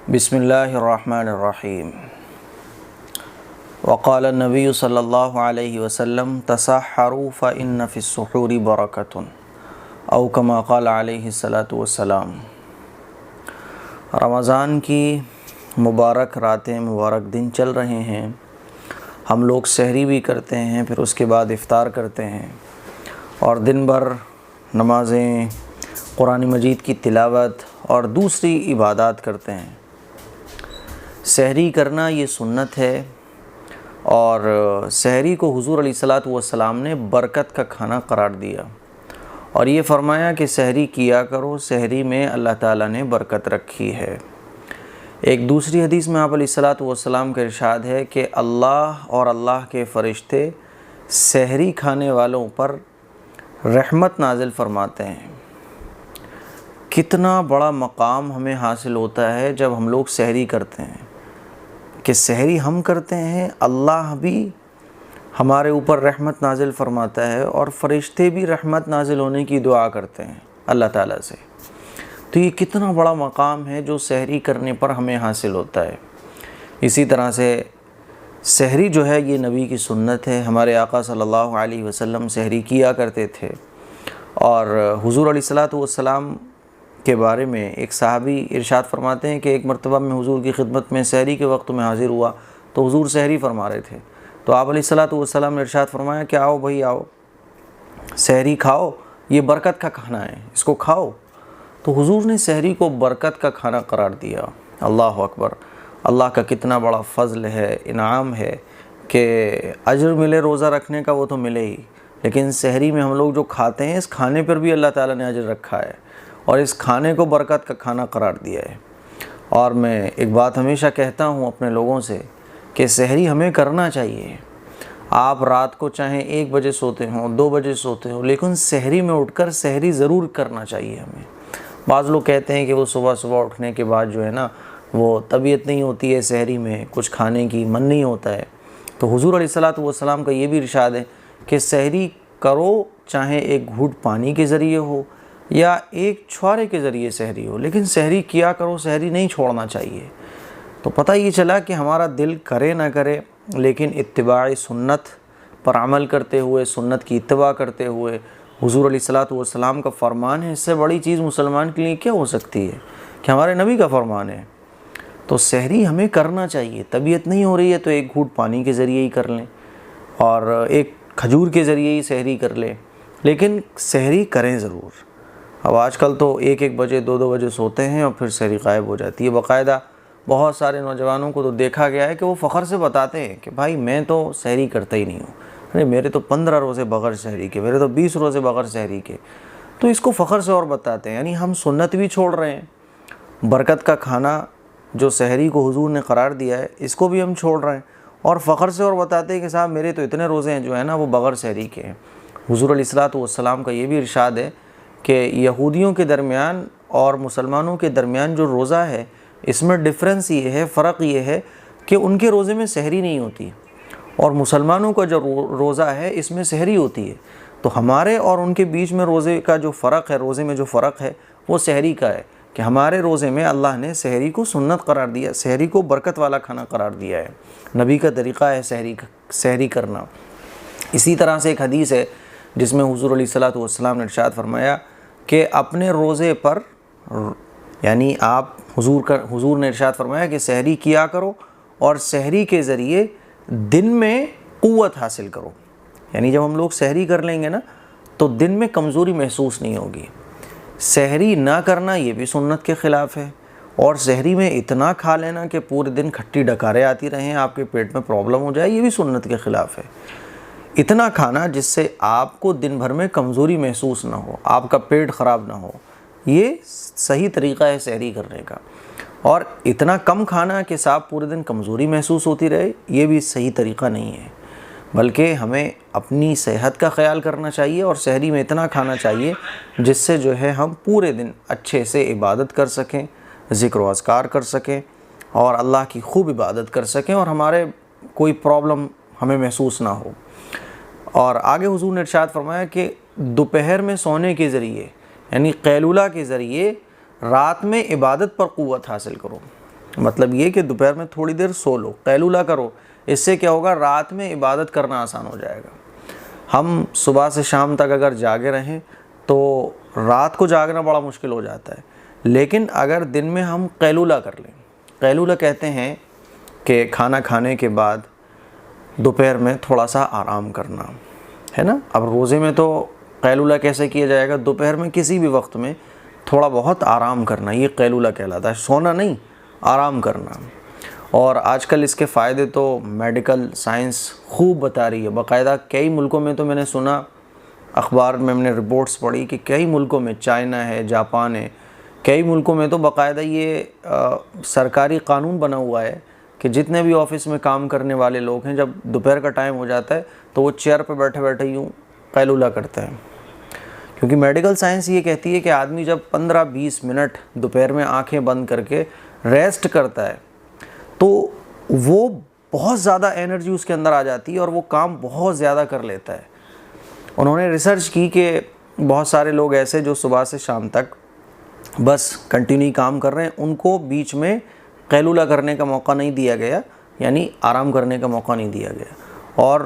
بسم اللہ الرحمن الرحیم وقال النبی صلی اللہ علیہ وسلم تسحروا فإن فی السحور برکۃ او کما قال علیہ الصلاۃ والسلام۔ رمضان کی مبارک راتیں، مبارک دن چل رہے ہیں۔ ہم لوگ سحری بھی کرتے ہیں، پھر اس کے بعد افطار کرتے ہیں اور دن بھر نمازیں، قرآن مجید کی تلاوت اور دوسری عبادات کرتے ہیں۔ سحری کرنا یہ سنت ہے، اور سحری کو حضور علیہ الصلاۃ والسلام نے برکت کا کھانا قرار دیا اور یہ فرمایا کہ سحری کیا کرو، سحری میں اللہ تعالیٰ نے برکت رکھی ہے۔ ایک دوسری حدیث میں آپ علیہ الصلاۃ والسلام کا ارشاد ہے کہ اللہ اور اللہ کے فرشتے سحری کھانے والوں پر رحمت نازل فرماتے ہیں۔ کتنا بڑا مقام ہمیں حاصل ہوتا ہے جب ہم لوگ سحری کرتے ہیں، کہ سحری ہم کرتے ہیں، اللہ بھی ہمارے اوپر رحمت نازل فرماتا ہے اور فرشتے بھی رحمت نازل ہونے کی دعا کرتے ہیں اللہ تعالیٰ سے۔ تو یہ کتنا بڑا مقام ہے جو سحری کرنے پر ہمیں حاصل ہوتا ہے۔ اسی طرح سے سحری جو ہے یہ نبی کی سنت ہے۔ ہمارے آقا صلی اللہ علیہ وسلم سحری کیا کرتے تھے، اور حضور علیہ الصلاۃ والسلام کے بارے میں ایک صحابی ارشاد فرماتے ہیں کہ ایک مرتبہ میں حضور کی خدمت میں سحری کے وقت میں حاضر ہوا تو حضور سحری فرما رہے تھے، تو آپ علیہ الصلاۃ والسلام نے ارشاد فرمایا کہ آؤ بھائی آؤ، سحری کھاؤ، یہ برکت کا کھانا ہے، اس کو کھاؤ۔ تو حضور نے سحری کو برکت کا کھانا قرار دیا۔ اللہ اکبر! اللہ کا کتنا بڑا فضل ہے، انعام ہے کہ اجر ملے روزہ رکھنے کا وہ تو ملے ہی، لیکن سحری میں ہم لوگ جو کھاتے ہیں اس کھانے پر بھی اللہ تعالیٰ نے اجر رکھا ہے اور اس کھانے کو برکت کا کھانا قرار دیا ہے۔ اور میں ایک بات ہمیشہ کہتا ہوں اپنے لوگوں سے کہ سحری ہمیں کرنا چاہیے۔ آپ رات کو چاہیں 1 بجے سوتے ہوں، 2 بجے سوتے ہوں، لیکن سحری میں اٹھ کر سحری ضرور کرنا چاہیے ہمیں۔ بعض لوگ کہتے ہیں کہ وہ صبح اٹھنے کے بعد جو ہے نا وہ طبیعت نہیں ہوتی ہے، سحری میں کچھ کھانے کی من نہیں ہوتا ہے۔ تو حضور علیہ الصلاۃ والسلام کا یہ بھی ارشاد ہے کہ سحری کرو، چاہے ایک گھونٹ پانی کے ذریعے ہو یا ایک چھوارے کے ذریعے سحری ہو، لیکن سحری کیا کرو، سحری نہیں چھوڑنا چاہیے۔ تو پتہ یہ چلا کہ ہمارا دل کرے نہ کرے، لیکن اتباع سنت پر عمل کرتے ہوئے، سنت کی اتباع کرتے ہوئے، حضور علیہ الصلاۃ والسلام کا فرمان ہے، اس سے بڑی چیز مسلمان کے لیے کیا ہو سکتی ہے کہ ہمارے نبی کا فرمان ہے۔ تو سحری ہمیں کرنا چاہیے۔ طبیعت نہیں ہو رہی ہے تو ایک گھونٹ پانی کے ذریعے ہی کر لیں اور ایک کھجور کے ذریعے ہی سحری کر لیں، لیکن سحری کریں ضرور۔ اب آج کل تو 1 بجے 2 بجے سوتے ہیں اور پھر سحری غائب ہو جاتی ہے۔ باقاعدہ بہت سارے نوجوانوں کو تو دیکھا گیا ہے کہ وہ فخر سے بتاتے ہیں کہ بھائی میں تو سحری کرتا ہی نہیں ہوں، ارے میرے تو 15 روزے بغیر سحری کے، میرے تو 20 روزے بغیر سحری کے۔ تو اس کو فخر سے اور بتاتے ہیں، یعنی ہم سنت بھی چھوڑ رہے ہیں، برکت کا کھانا جو سحری کو حضور نے قرار دیا ہے اس کو بھی ہم چھوڑ رہے ہیں، اور فخر سے اور بتاتے ہیں کہ صاحب میرے تو اتنے روزے ہیں جو ہے نا وہ بغیر سحری کے ہیں۔ حضور علیہ الصلاۃ والسلام کا یہ بھی ارشاد ہے کہ یہودیوں کے درمیان اور مسلمانوں کے درمیان جو روزہ ہے اس میں ڈفرینس یہ ہے، فرق یہ ہے کہ ان کے روزے میں سحری نہیں ہوتی اور مسلمانوں کا جو روزہ ہے اس میں سحری ہوتی ہے۔ تو ہمارے اور ان کے بیچ میں روزے کا جو فرق ہے، روزے میں جو فرق ہے وہ سحری کا ہے، کہ ہمارے روزے میں اللہ نے سحری کو سنت قرار دیا، سحری کو برکت والا کھانا قرار دیا ہے، نبی کا طریقہ ہے سحری کرنا۔ اسی طرح سے ایک حدیث ہے جس میں حضور علیہ الصلاۃ والسلام نے ارشاد فرمایا کہ اپنے روزے پر، یعنی آپ حضور نے ارشاد فرمایا کہ سحری کیا کرو اور سحری کے ذریعے دن میں قوت حاصل کرو۔ یعنی جب ہم لوگ سحری کر لیں گے نا تو دن میں کمزوری محسوس نہیں ہوگی۔ سحری نہ کرنا یہ بھی سنت کے خلاف ہے، اور سحری میں اتنا کھا لینا کہ پورے دن کھٹی ڈکاریں آتی رہیں، آپ کے پیٹ میں پرابلم ہو جائے، یہ بھی سنت کے خلاف ہے۔ اتنا کھانا جس سے آپ کو دن بھر میں کمزوری محسوس نہ ہو، آپ کا پیٹ خراب نہ ہو، یہ صحیح طریقہ ہے سحری کرنے کا۔ اور اتنا کم کھانا کہ صاحب پورے دن کمزوری محسوس ہوتی رہے، یہ بھی صحیح طریقہ نہیں ہے، بلکہ ہمیں اپنی صحت کا خیال کرنا چاہیے اور سحری میں اتنا کھانا چاہیے جس سے جو ہے ہم پورے دن اچھے سے عبادت کر سکیں، ذکر و اذکار کر سکیں اور اللہ کی خوب عبادت کر سکیں، اور ہمارے کوئی پرابلم ہمیں محسوس نہ ہو۔ اور آگے حضور نے ارشاد فرمایا کہ دوپہر میں سونے کے ذریعے، یعنی قیلولہ کے ذریعے رات میں عبادت پر قوت حاصل کرو۔ مطلب یہ کہ دوپہر میں تھوڑی دیر سو لو، قیلولہ کرو، اس سے کیا ہوگا، رات میں عبادت کرنا آسان ہو جائے گا۔ ہم صبح سے شام تک اگر جاگے رہیں تو رات کو جاگنا بڑا مشکل ہو جاتا ہے، لیکن اگر دن میں ہم قیلولہ کر لیں، قیلولہ کہتے ہیں کہ کھانا کھانے کے بعد دوپہر میں تھوڑا سا آرام کرنا ہے نا۔ اب روزے میں تو قیلولہ کیسے کیا جائے گا، دوپہر میں کسی بھی وقت میں تھوڑا بہت آرام کرنا، یہ قیلولہ کہلاتا ہے، سونا نہیں، آرام کرنا۔ اور آج کل اس کے فائدے تو میڈیکل سائنس خوب بتا رہی ہے، باقاعدہ کئی ملکوں میں تو میں نے سنا، اخبار میں ہم نے رپورٹس پڑھی کہ کئی ملکوں میں، چائنا ہے، جاپان ہے، کئی ملکوں میں تو باقاعدہ یہ سرکاری قانون بنا ہوا ہے کہ جتنے بھی آفس میں کام کرنے والے لوگ ہیں، جب دوپہر کا ٹائم ہو جاتا ہے تو وہ چیئر پہ بیٹھے بیٹھے یوں قیلولہ کرتے ہیں، کیونکہ میڈیکل سائنس یہ کہتی ہے کہ آدمی جب 15-20 منٹ دوپہر میں آنکھیں بند کر کے ریسٹ کرتا ہے تو وہ بہت زیادہ انرجی اس کے اندر آ جاتی ہے اور وہ کام بہت زیادہ کر لیتا ہے۔ انہوں نے ریسرچ کی کہ بہت سارے لوگ ایسے جو صبح سے شام تک بس کنٹینیو کام کر رہے ہیں، ان کو بیچ میں قیلولہ کرنے کا موقع نہیں دیا گیا، یعنی آرام کرنے کا موقع نہیں دیا گیا، اور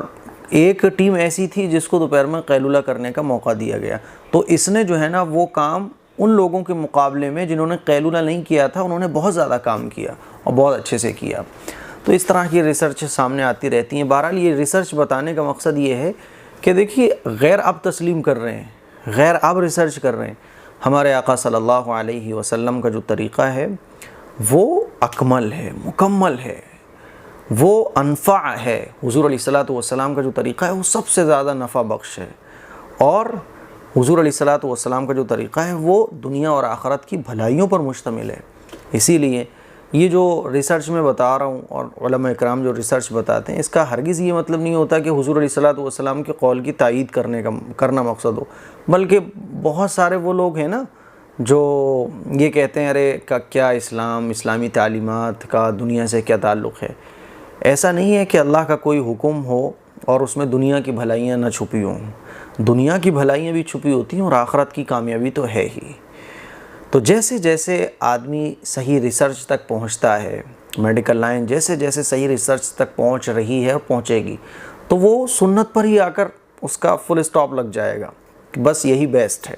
ایک ٹیم ایسی تھی جس کو دوپہر میں قیلولہ کرنے کا موقع دیا گیا، تو اس نے جو ہے نا وہ کام ان لوگوں کے مقابلے میں جنہوں نے قیلولہ نہیں کیا تھا، انہوں نے بہت زیادہ کام کیا اور بہت اچھے سے کیا۔ تو اس طرح کی ریسرچ سامنے آتی رہتی ہیں۔ بہرحال یہ ریسرچ بتانے کا مقصد یہ ہے کہ دیکھیے، غیر اب تسلیم کر رہے ہیں، غیر اب ریسرچ کر رہے ہیں۔ ہمارے آقا صلی اللہ علیہ وسلم کا جو طریقہ ہے وہ اکمل ہے، مکمل ہے، وہ انفع ہے۔ حضور علیہ الصلوۃ والسلام کا جو طریقہ ہے وہ سب سے زیادہ نفع بخش ہے، اور حضور علیہ الصلوۃ والسلام کا جو طریقہ ہے وہ دنیا اور آخرت کی بھلائیوں پر مشتمل ہے۔ اسی لیے یہ جو ریسرچ میں بتا رہا ہوں، اور علماء اکرام جو ریسرچ بتاتے ہیں، اس کا ہرگز یہ مطلب نہیں ہوتا کہ حضور علیہ الصلوۃ والسلام کے قول کی تائید کرنا مقصد ہو، بلکہ بہت سارے وہ لوگ ہیں نا جو یہ کہتے ہیں ارے کیا اسلامی تعلیمات کا دنیا سے کیا تعلق ہے۔ ایسا نہیں ہے کہ اللہ کا کوئی حکم ہو اور اس میں دنیا کی بھلائیاں نہ چھپی ہوں، دنیا کی بھلائیاں بھی چھپی ہوتی ہیں اور آخرت کی کامیابی تو ہے ہی۔ تو جیسے جیسے آدمی صحیح ریسرچ تک پہنچتا ہے، میڈیکل لائن جیسے جیسے صحیح ریسرچ تک پہنچ رہی ہے اور پہنچے گی، تو وہ سنت پر ہی آ کر اس کا فل اسٹاپ لگ جائے گا کہ بس یہی بیسٹ ہے۔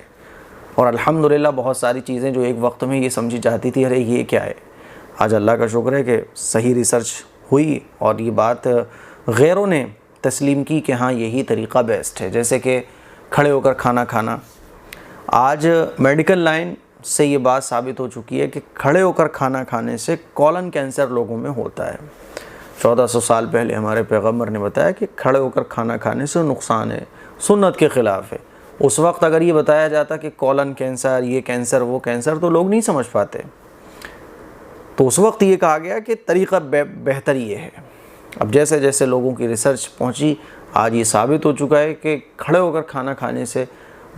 اور الحمدللہ بہت ساری چیزیں جو ایک وقت میں یہ سمجھی جاتی تھی ارے یہ کیا ہے، آج اللہ کا شکر ہے کہ صحیح ریسرچ ہوئی اور یہ بات غیروں نے تسلیم کی کہ ہاں یہی طریقہ بیسٹ ہے۔ جیسے کہ کھڑے ہو کر کھانا کھانا، آج میڈیکل لائن سے یہ بات ثابت ہو چکی ہے کہ کھڑے ہو کر کھانا کھانے سے کولن کینسر لوگوں میں ہوتا ہے۔ 1400 سال پہلے ہمارے پیغمبر نے بتایا کہ کھڑے ہو کر کھانا کھانے سے نقصان ہے، سنت کے خلاف ہے۔ اس وقت اگر یہ بتایا جاتا کہ کولن کینسر، یہ کینسر، وہ کینسر، تو لوگ نہیں سمجھ پاتے، تو اس وقت یہ کہا گیا کہ طریقہ بہتر یہ ہے۔ اب جیسے جیسے لوگوں کی ریسرچ پہنچی، آج یہ ثابت ہو چکا ہے کہ کھڑے ہو کر کھانا کھانے سے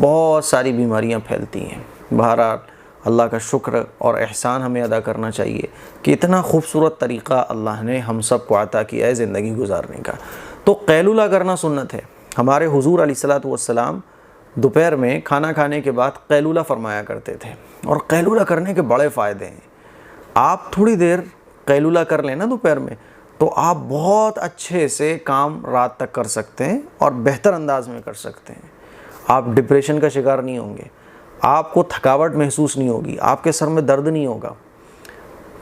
بہت ساری بیماریاں پھیلتی ہیں۔ بہرحال اللہ کا شکر اور احسان ہمیں ادا کرنا چاہیے کہ اتنا خوبصورت طریقہ اللہ نے ہم سب کو عطا کیا ہے زندگی گزارنے کا۔ تو قیلولہ کرنا سنت ہے۔ ہمارے حضور علیہ الصلوۃ والسلام دوپہر میں کھانا کھانے کے بعد قیلولہ فرمایا کرتے تھے، اور قیلولہ کرنے کے بڑے فائدے ہیں۔ آپ تھوڑی دیر قیلولہ کر لیں نا دوپہر میں، تو آپ بہت اچھے سے کام رات تک کر سکتے ہیں اور بہتر انداز میں کر سکتے ہیں۔ آپ ڈپریشن کا شکار نہیں ہوں گے، آپ کو تھکاوٹ محسوس نہیں ہوگی، آپ کے سر میں درد نہیں ہوگا،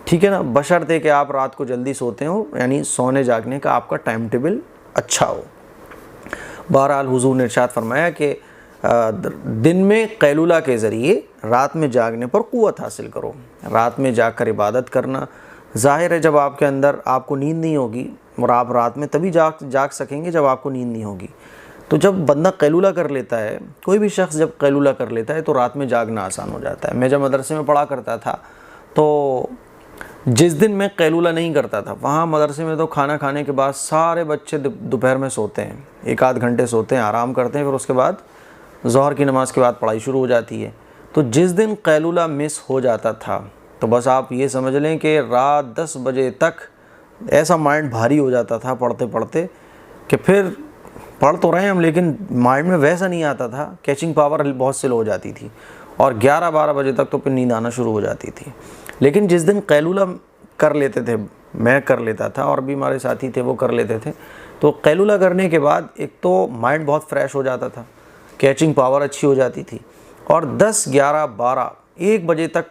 ٹھیک ہے نا، بشرطے کہ آپ رات کو جلدی سوتے ہو، یعنی سونے جاگنے کا آپ کا ٹائم ٹیبل اچھا ہو۔ بہرحال حضور نے ارشاد فرمایا کہ دن میں قیلولہ کے ذریعے رات میں جاگنے پر قوت حاصل کرو۔ رات میں جاگ کر عبادت کرنا، ظاہر ہے جب آپ کے اندر آپ کو نیند نہیں ہوگی، اور آپ رات میں تبھی جاگ سکیں گے جب آپ کو نیند نہیں ہوگی۔ تو جب بندہ قیلولہ کر لیتا ہے، کوئی بھی شخص جب قیلولہ کر لیتا ہے تو رات میں جاگنا آسان ہو جاتا ہے۔ میں جب مدرسے میں پڑھا کرتا تھا تو جس دن میں قیلولہ نہیں کرتا تھا، وہاں مدرسے میں تو کھانا کھانے کے بعد سارے بچے دوپہر میں سوتے ہیں، 1-8 گھنٹے سوتے ہیں، آرام کرتے ہیں، پھر اس کے بعد ظہر کی نماز کے بعد پڑھائی شروع ہو جاتی ہے۔ تو جس دن قیلولہ مس ہو جاتا تھا تو بس آپ یہ سمجھ لیں کہ رات 10 بجے تک ایسا مائنڈ بھاری ہو جاتا تھا پڑھتے پڑھتے کہ پھر پڑھ تو رہے ہیں ہم لیکن مائنڈ میں ویسا نہیں آتا تھا، کیچنگ پاور بہت سلو ہو جاتی تھی، اور 11-12 بجے تک تو پھر نیند آنا شروع ہو جاتی تھی۔ لیکن جس دن قیلولہ کر لیتے تھے، میں کر لیتا تھا اور بھی ہمارے ساتھی تھے وہ کر لیتے تھے. تو قیلولہ کرنے کے بعد ایک تو مائنڈ بہت فریش ہو جاتا تھا، کیچنگ پاور اچھی ہو جاتی تھی، اور 10 11 12 1 بجے تک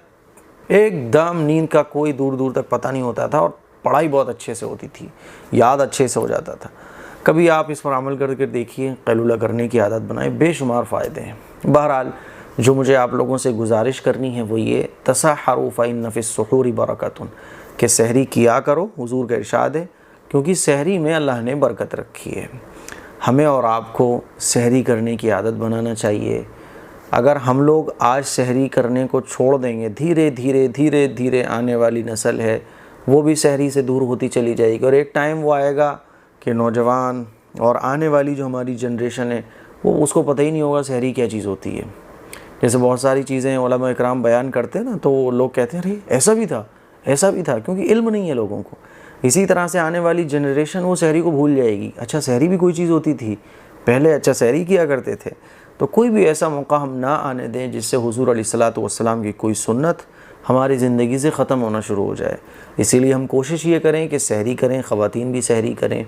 ایک دم نیند کا کوئی دور دور تک پتہ نہیں ہوتا تھا، اور پڑھائی بہت اچھے سے ہوتی تھی، یاد اچھے سے ہو جاتا تھا. کبھی آپ اس پر عمل کر کے دیکھیے، قیلولہ کرنے کی عادت بنائیں، بے شمار فائدے ہیں. بہرحال جو مجھے آپ لوگوں سے گزارش کرنی ہے وہ یہ، تسحروا فإن فی السحور برکۃ، کہ سحری کیا کرو، حضور کا ارشاد ہے، کیونکہ سحری میں اللہ نے برکت رکھی ہے. ہمیں اور آپ کو سحری کرنے کی عادت بنانا چاہیے. اگر ہم لوگ آج سحری کرنے کو چھوڑ دیں گے، دھیرے دھیرے دھیرے دھیرے آنے والی نسل ہے وہ بھی سحری سے دور ہوتی چلی جائے گی، اور ایک ٹائم وہ آئے گا کہ نوجوان اور آنے والی جو ہماری جنریشن ہے وہ اس کو پتہ ہی نہیں ہوگا سحری کیا چیز ہوتی ہے. جیسے بہت ساری چیزیں علماء اکرام بیان کرتے ہیں نا، تو لوگ کہتے ہیں ارے ایسا بھی تھا، ایسا بھی تھا، کیونکہ علم نہیں ہے لوگوں کو. اسی طرح سے آنے والی جنریشن وہ سحری کو بھول جائے گی. اچھا سحری بھی کوئی چیز ہوتی تھی پہلے، اچھا سحری کیا کرتے تھے. تو کوئی بھی ایسا موقع ہم نہ آنے دیں جس سے حضور علیہ الصلاۃ والسلام کی کوئی سنت ہماری زندگی سے ختم ہونا شروع ہو جائے. اسی لیے ہم کوشش یہ کریں کہ سحری کریں، خواتین بھی سحری کریں،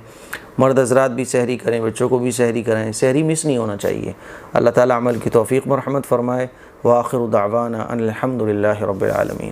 مرد حضرات بھی سحری کریں، بچوں کو بھی سحری کریں. سحری مس نہیں ہونا چاہیے. اللہ تعالیٰ عمل کی توفیق مرحمت فرمائے. وآخر دعوانا ان الحمد للہ رب العالمین.